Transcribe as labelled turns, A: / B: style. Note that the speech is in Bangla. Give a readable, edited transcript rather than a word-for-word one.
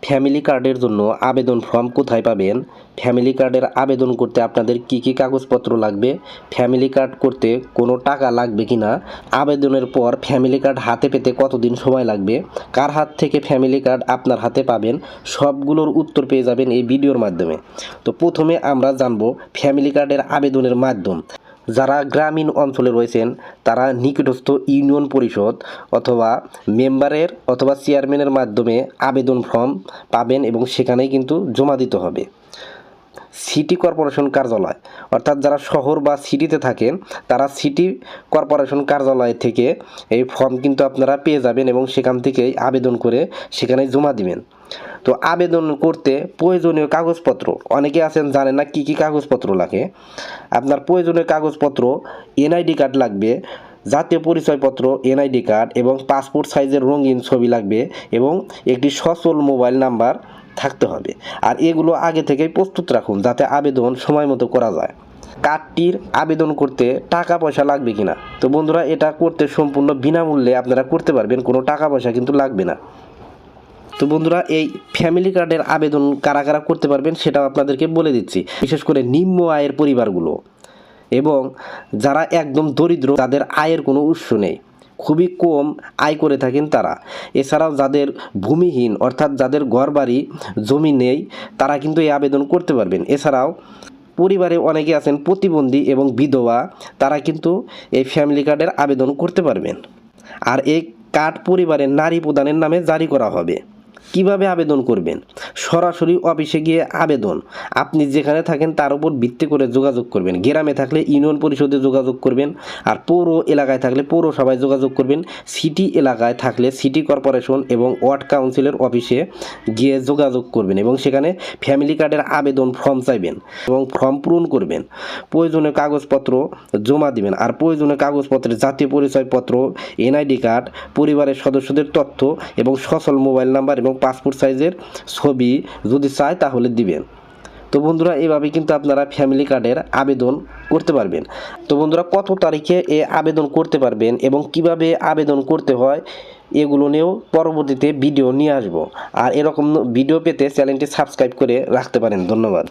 A: ফ্যামিলি কার্ডের জন্য আবেদন ফর্ম কোথায় পাবেন, ফ্যামিলি কার্ডের আবেদন করতে আপনাদের কি কি কাগজপত্র লাগবে, ফ্যামিলি কার্ড করতে কোনো টাকা লাগবে কি না, আবেদনের পর ফ্যামিলি কার্ড হাতে পেতে কতদিন সময় লাগবে, কার হাত থেকে ফ্যামিলি কার্ড আপনার হাতে পাবেন, সবগুলোর উত্তর পেয়ে যাবেন এই ভিডিওর মাধ্যমে। তো প্রথমে আমরা জানবো ফ্যামিলি কার্ডের আবেদনের মাধ্যম। যারা গ্রামীণ অঞ্চলে রয়েছেন তারা নিকটস্থ ইউনিয়ন পরিষদ অথবা মেম্বারের অথবা চেয়ারম্যানের মাধ্যমে আবেদন ফর্ম পাবেন এবং সেখানেই কিন্তু জমা দিতে হবে। সিটি কর্পোরেশন কার্যালয়, অর্থাৎ যারা শহর বা সিটিতে থাকেন তারা সিটি কর্পোরেশন কার্যালয় থেকে এই ফর্ম কিন্তু আপনারা পেয়ে যাবেন এবং সেখান থেকেই আবেদন করে সেখানে জমা দিবেন। তো আবেদন করতে প্রয়োজনীয় কাগজপত্র, অনেকে আছেন জানেন না কি কি কাগজপত্র লাগে। আপনার প্রয়োজনীয় কাগজপত্র এনআইডি কার্ড লাগবে, জাতীয় পরিচয়পত্র এনআইডি কার্ড এবং পাসপোর্ট সাইজের রঙিন ছবি লাগবে এবং একটি সচল মোবাইল নাম্বার থাকতে হবে। আর এগুলো আগে থেকেই প্রস্তুত রাখুন যাতে আবেদন সময় মতো করা যায়। কার্ডটির আবেদন করতে টাকা পয়সা লাগবে কিনা, তো বন্ধুরা এটা করতে সম্পূর্ণ বিনামূল্যে আপনারা করতে পারবেন, কোনো টাকা পয়সা কিন্তু লাগবে না। তো বন্ধুরা এই ফ্যামিলি কার্ডের আবেদন কারা কারা করতে পারবেন সেটাও আপনাদেরকে বলে দিচ্ছি। বিশেষ করে নিম্ন আয়ের পরিবারগুলো এবং যারা একদম দরিদ্র, তাদের আয়ের কোনো উৎস নেই, খুবই কম আয় করে থাকেন তারা, এছাড়াও যাদের ভূমিহীন অর্থাৎ যাদের ঘরবাড়ি জমি নেই তারা কিন্তু এই আবেদন করতে পারবেন। এছাড়াও পরিবারে অনেকে আছেন প্রতিবন্ধী এবং বিধবা, তারা কিন্তু এই ফ্যামিলি কার্ডের আবেদন করতে পারবেন। আর এই কার্ড পরিবারের নারী প্রধানের নামে জারি করা হবে। কিভাবে আবেদন করবেন, সরাসরি অফিসে গিয়ে আবেদন, আপনি যেখানে থাকেন তার উপর ভিত্তি করে যোগাযোগ করবেন। গ্রামে থাকলে ইউনিয়ন পরিষদে যোগাযোগ করবেন, আর পৌর এলাকায় থাকলে পৌরসভায় যোগাযোগ করবেন, সিটি এলাকায় থাকলে সিটি কর্পোরেশন এবং ওয়ার্ড কাউন্সিলের অফিসে গিয়ে যোগাযোগ করবেন এবং সেখানে ফ্যামিলি কার্ডের আবেদন ফর্ম চাইবেন এবং ফর্ম পূরণ করবেন। প্রয়োজনীয় কাগজপত্র জমা দিবেন, আর প্রয়োজনীয় কাগজপত্রের জাতীয় পরিচয়পত্র, এনআইডি কার্ড, পরিবারের সদস্যদের তথ্য এবং সচল মোবাইল নাম্বার এবং পাসপোর্ট সাইজের ছবি যদি চায় তাহলে দিবেন। তো বন্ধুরা এইভাবে কিন্তু আপনারা ফ্যামিলি কার্ডের আবেদন করতে পারবেন। তো বন্ধুরা কত তারিখে এ আবেদন করতে পারবেন এবং কিভাবে আবেদন করতে হয় এগুলো নিয়েও পরবর্তীতে ভিডিও নিয়ে আসবো। আর এরকম ভিডিও পেতে চ্যানেলটি সাবস্ক্রাইব করে রাখতে পারেন। ধন্যবাদ।